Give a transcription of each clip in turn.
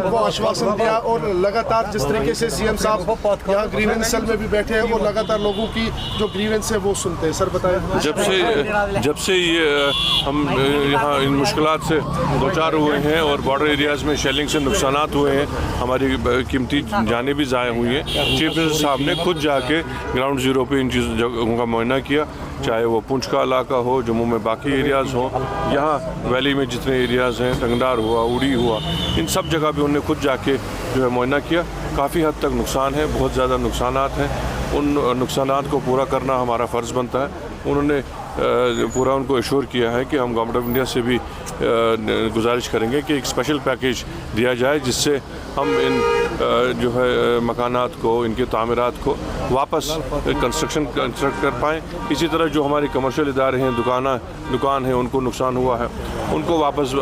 उनको आश्वासन दिया और लगातार जिस तरीके से सीएम साहब यहाँ ग्रीवेंस सेल में भी बैठे हैं और लगातार लोगों की जो ग्रीवेंस है वो सुनते हैं। सर बताएं। जब से ये हम यहाँ इन मुश्किलात से दो चार हुए हैं और बॉर्डर एरियाज़ में शेलिंग से नुकसानात हुए हैं, हमारी कीमती जानें भी ज़ाया हुई हैं, चीफ मिनिस्टर साहब ने खुद जाके ग्राउंड ज़ीरो पे इन जगहों का मुआयना किया, चाहे वो पुंछ का इलाका हो, जम्मू में बाकी एरियाज़ हो, यहाँ वैली में जितने एरियाज़ हैं, टंगडार हुआ, उड़ी हुआ, इन सब जगह पे उन्होंने खुद जाके जो है मुआयना किया। काफ़ी हद तक नुकसान है, बहुत ज़्यादा नुकसानात हैं, उन नुकसानात को पूरा करना हमारा फ़र्ज़ बनता है। उन्होंने पूरा उनको एश्योर किया है कि हम गवर्नमेंट ऑफ इंडिया से भी गुजारिश करेंगे कि एक स्पेशल पैकेज दिया जाए जिससे हम इन जो है मकानात को, इनके तामीरात को वापस कंस्ट्रक्ट कर पाएँ। इसी तरह जो हमारे कमर्शियल इदारे हैं, दुकान है, उनको नुकसान हुआ है, उनको वापस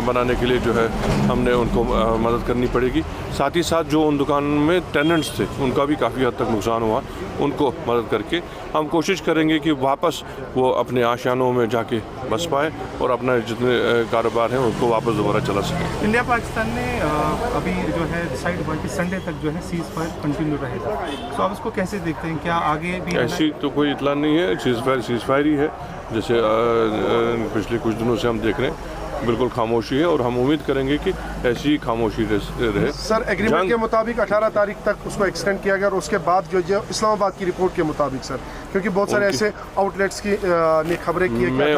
बनाने के लिए जो है हमने उनको मदद करनी पड़ेगी। साथ ही साथ जो उन दुकानों में टेनेंट्स थे उनका भी काफ़ी हद तक नुकसान हुआ, उनको मदद करके हम कोशिश करेंगे कि वापस वो अपने आशियानों में जाके बस पाएँ और अपना जितने कारोबार हैं उनको वापस दोबारा चला सकें। इंडिया पाकिस्तान ने अभी जो है डिसाइड हुआ कि संडे तक जो है सीज़ फायर कंटिन्यू रहेगा, तो आप इसको कैसे देखते हैं? क्या आगे भी ऐसी तो कोई इतला नहीं है, सीज़ फायर ही है, जैसे पिछले कुछ दिनों से हम देख रहे हैं, बिल्कुल खामोशी है और हम उम्मीद करेंगे कि ऐसी ही खामोशी रहे। सर एग्रीमेंट के मुताबिक 18 तारीख तक उसको एक्सटेंड किया गया और उसके बाद जो इस्लामाबाद की रिपोर्ट के मुताबिक सर, क्योंकि बहुत सारे ऐसे आउटलेट्स की ने खबरें की है, मैं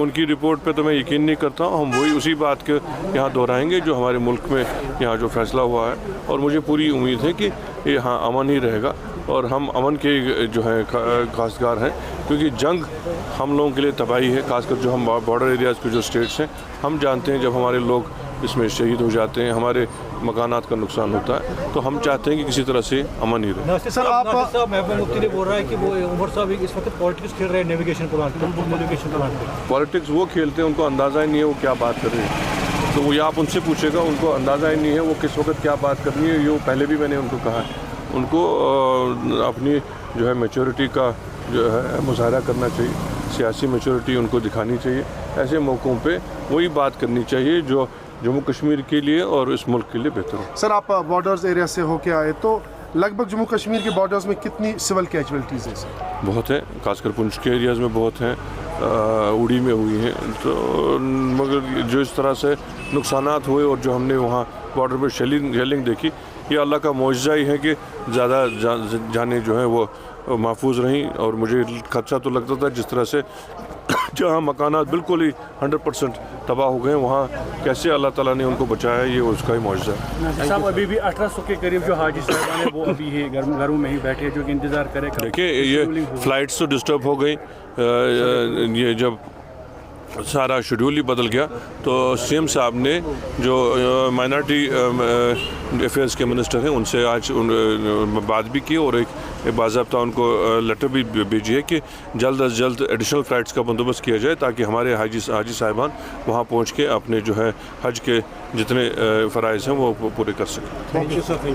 उनकी रिपोर्ट पे तो मैं यकीन नहीं करता हूँ। हम वही उसी बात के यहाँ दोहराएंगे जो हमारे मुल्क में यहाँ जो फैसला हुआ है, और मुझे पूरी उम्मीद है कि ये यहाँ अमन ही रहेगा और हम अमन के जो है खासगार हैं, क्योंकि जंग हम लोगों के लिए तबाही है, खासकर जो हम बॉर्डर एरियाज़ के जो स्टेट्स हैं, हम जानते हैं जब हमारे लोग इसमें शहीद हो जाते हैं, हमारे मकानात का नुकसान होता है, तो हम चाहते हैं कि किसी तरह से अमन ही रहे। सर आप महबूब मुफ्ती ने बोल रहा है कि वो उमर साहब इस वक्त पॉलिटिक्स खेल रहे हैं नेविगेशन प्लान पे। पॉलिटिक्स वो खेलते हैं, उनको अंदाज़ा ही नहीं है वो क्या बात कर रहे हैं, तो वो आप उनसे पूछेगा, उनको अंदाज़ा ही नहीं है वो किस वक्त क्या बात करनी है। ये पहले भी मैंने उनको कहा है, उनको अपनी जो है मैच्योरिटी का जो है मुजाहरा करना चाहिए, सियासी मैच्योरिटी उनको दिखानी चाहिए। ऐसे मौक़ों पे वही बात करनी चाहिए जो जम्मू कश्मीर के लिए और इस मुल्क के लिए बेहतर हो। सर आप बॉर्डर्स एरिया से होके आए, तो लगभग जम्मू कश्मीर के बॉर्डर्स में कितनी सिविल कैजुअल्टीज़ हैं सर? बहुत हैं, खासकर पुंछ के एरियाज़ में बहुत हैं, उड़ी में हुई हैं, तो मगर जो इस तरह से नुकसानात हुए और जो हमने वहाँ बॉर्डर पर शेलिंग देखी, ये अल्लाह का मौजज़ा ही है कि ज़्यादा जानें जो हैं वो महफूज रहीं। और मुझे खदशा तो लगता था जिस तरह से जहाँ मकानात बिल्कुल ही 100% तबाह हो गए, वहाँ कैसे अल्लाह ताला ने उनको बचाया, ये उसका ही मौजज़ा है। साहब अभी भी 1800 के करीब जो हाजी साहब हैं वो अभी ही घरों में ही बैठे जो कि इंतज़ार करें। देखिए ये फ़्लाइट्स तो डिस्टर्ब हो गई, ये जब सारा शेड्यूल ही बदल गया, तो सीएम साहब ने जो माइनॉरिटी अफेयर्स के मिनिस्टर हैं उनसे आज बात भी की और एक बाज़ाब्ता उनको लेटर भी भेजी है कि जल्द अज जल्द एडिशनल फ़्लाइट्स का बंदोबस्त किया जाए ताकि हमारे हाजी साहिबान वहाँ पहुँच के अपने जो है हज के जितने फ़राइज़ हैं वो पूरे कर सकें।